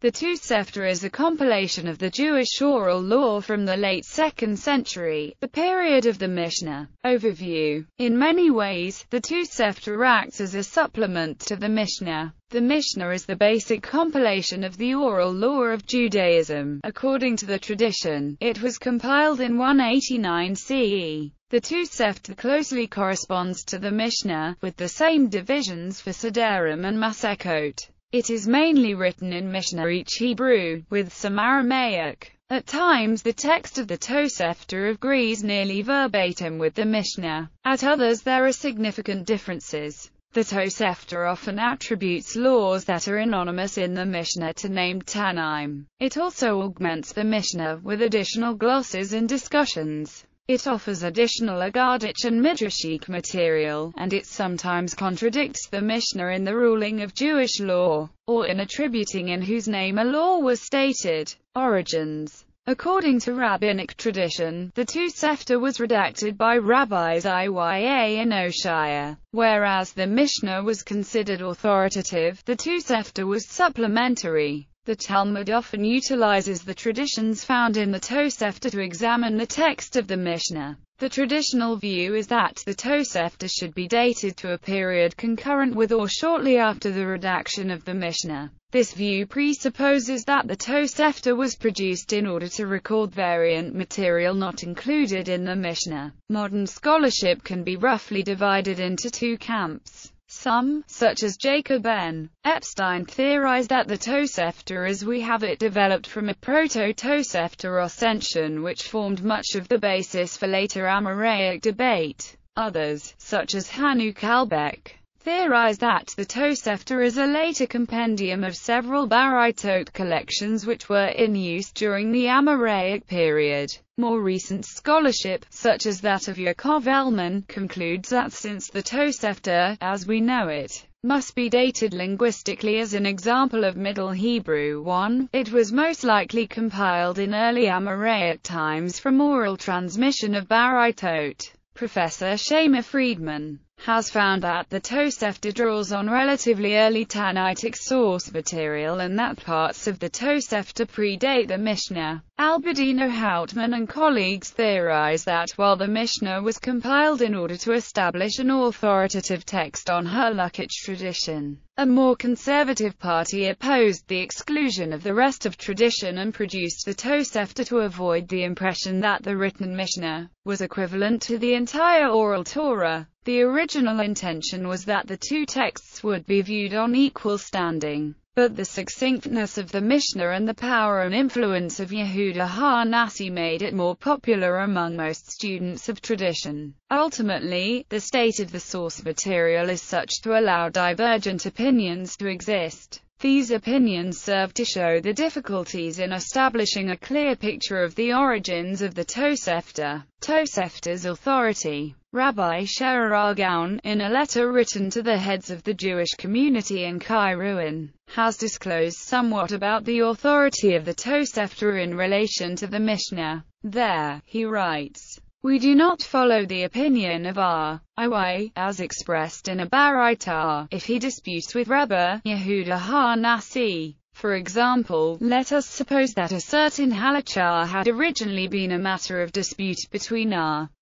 The Tosefta is a compilation of the Jewish oral law from the late 2nd century, the period of the Mishnah. Overview. In many ways, the Tosefta acts as a supplement to the Mishnah. The Mishnah is the basic compilation of the oral law of Judaism. According to the tradition, it was compiled in 189 CE. The Tosefta closely corresponds to the Mishnah, with the same divisions for Sederim and Masekot. It is mainly written in Mishnah Hebrew, with some Aramaic. At times the text of the Tosefta agrees nearly verbatim with the Mishnah. At others there are significant differences. The Tosefta often attributes laws that are anonymous in the Mishnah to named Tannaim. It also augments the Mishnah with additional glosses and discussions. It offers additional Agadic and Midrashic material, and it sometimes contradicts the Mishnah in the ruling of Jewish law, or in attributing in whose name a law was stated. Origins. According to rabbinic tradition, the Tosefta was redacted by rabbis Iya and Oshaya. Whereas the Mishnah was considered authoritative, the Tosefta was supplementary. The Talmud often utilizes the traditions found in the Tosefta to examine the text of the Mishnah. The traditional view is that the Tosefta should be dated to a period concurrent with or shortly after the redaction of the Mishnah. This view presupposes that the Tosefta was produced in order to record variant material not included in the Mishnah. Modern scholarship can be roughly divided into two camps. Some, such as Jacob N. Epstein, theorize that the Tosefta as we have it developed from a proto-Tosefta recension which formed much of the basis for later Amoraic debate. Others, such as Hanu Kalbeck, theorize that the Tosefta is a later compendium of several Baraitot collections which were in use during the Amoraic period. More recent scholarship, such as that of Yaakov Elman, concludes that since the Tosefta, as we know it, must be dated linguistically as an example of Middle Hebrew 1, it was most likely compiled in early Amoraic times from oral transmission of Baraitot. Professor Shema Friedman has found that the Tosefta draws on relatively early Tanaitic source material and that parts of the Tosefta predate the Mishnah. Albedino Hautman and colleagues theorize that while the Mishnah was compiled in order to establish an authoritative text on Halakhic tradition, a more conservative party opposed the exclusion of the rest of tradition and produced the Tosefta to avoid the impression that the written Mishnah was equivalent to the entire oral Torah. The original intention was that the two texts would be viewed on equal standing, but the succinctness of the Mishnah and the power and influence of Yehuda HaNasi made it more popular among most students of tradition. Ultimately, the state of the source material is such to allow divergent opinions to exist. These opinions serve to show the difficulties in establishing a clear picture of the origins of the Tosefta. Tosefta's authority. Rabbi Sherer Gaon, in a letter written to the heads of the Jewish community in Kairouan, has disclosed somewhat about the authority of the Tosefta in relation to the Mishnah. There, he writes, "We do not follow the opinion of R.I.Y. as expressed in a Baraita, if he disputes with Rebbe Yehuda HaNasi. For example, let us suppose that a certain halachah had originally been a matter of dispute between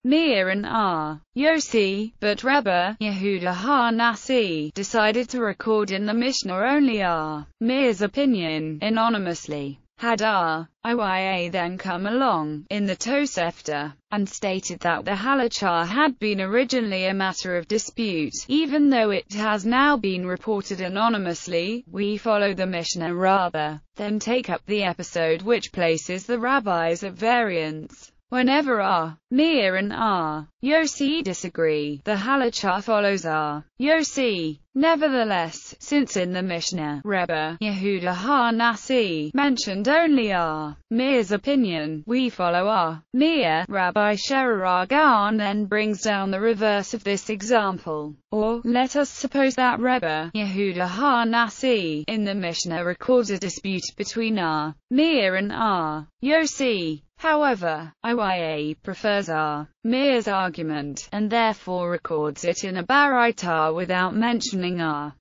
Meir and Yossi, but Rebbe Yehuda HaNasi decided to record in the Mishnah only Meir's opinion, anonymously. Had Iya then come along, in the Tosefta, and stated that the halachah had been originally a matter of dispute, even though it has now been reported anonymously, we follow the Mishnah rather than take up the episode which places the rabbis at variance. Whenever Meir and Yossi disagree, the halachah follows Yossi. Nevertheless, since in the Mishnah, Rebbe Yehuda HaNasi mentioned only Meir's opinion, we follow Meir. Rabbi Sherer Gaon then brings down the reverse of this example. Or, let us suppose that Rebbe Yehuda HaNasi, in the Mishnah records a dispute between Meir and Yossi. However, Iya prefers Mir's argument, and therefore records it in a Baraita without mentioning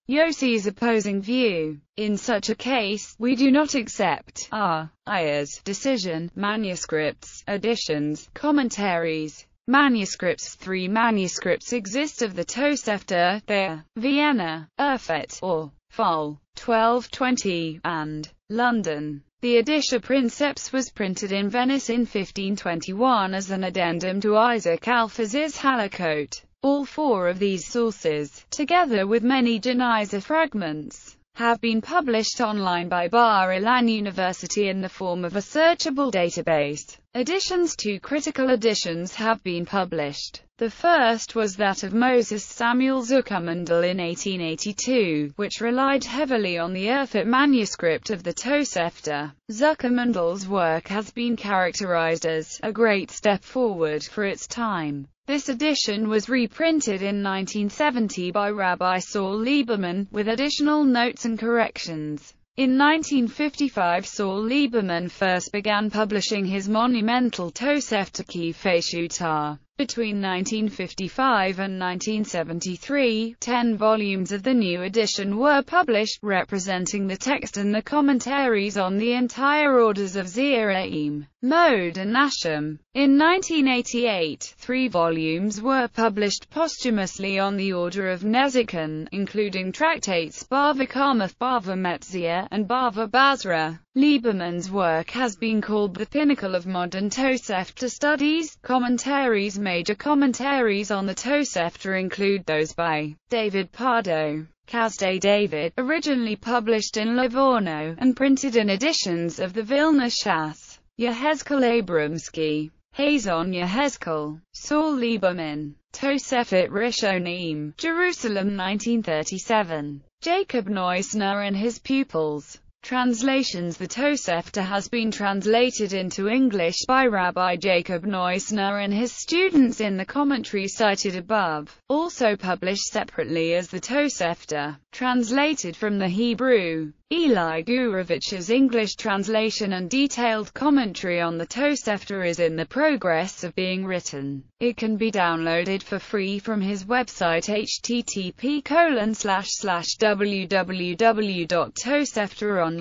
Yossi's opposing view. In such a case, we do not accept Iya's decision. Manuscripts, editions, commentaries. Manuscripts. 3 manuscripts exist of the Tosefta. They are Vienna, Erfurt, or Fall, 1220, and London. The Editio Princeps was printed in Venice in 1521 as an addendum to Isaac Alphaz's Halakot. All 4 of these sources, together with many Geniza fragments, have been published online by Bar Ilan University in the form of a searchable database. Additions to critical editions have been published. The first was that of Moses Samuel Zuckermandel in 1882, which relied heavily on the Erfurt manuscript of the Tosefta. Zuckermandel's work has been characterized as a great step forward for its time. This edition was reprinted in 1970 by Rabbi Saul Lieberman, with additional notes and corrections. In 1955 Saul Lieberman first began publishing his monumental Tosefta Kifei Shutar. Between 1955 and 1973, 10 volumes of the new edition were published, representing the text and the commentaries on the entire orders of Zeraim, Mod and Nashim. In 1988, 3 volumes were published posthumously on the order of Nezikin, including tractates Bava Kamath, Bava Metzia, and Bava Basra. Lieberman's work has been called the pinnacle of modern Tosefta studies. Commentaries. Major commentaries on the Tosefta include those by David Pardo, Kasdei David, originally published in Livorno, and printed in editions of the Vilna Shas, Yehezkel Abramsky, Hazon Yehezkel, Saul Lieberman, Tosefet Rishonim, Jerusalem 1937, Jacob Neusner and his pupils. Translations. The Tosefta has been translated into English by Rabbi Jacob Neusner and his students in the commentary cited above. Also published separately as the Tosefta, translated from the Hebrew. Eli Gurovich's English translation and detailed commentary on the Tosefta is in the progress of being written. It can be downloaded for free from his website http://www.toseftaonline.org/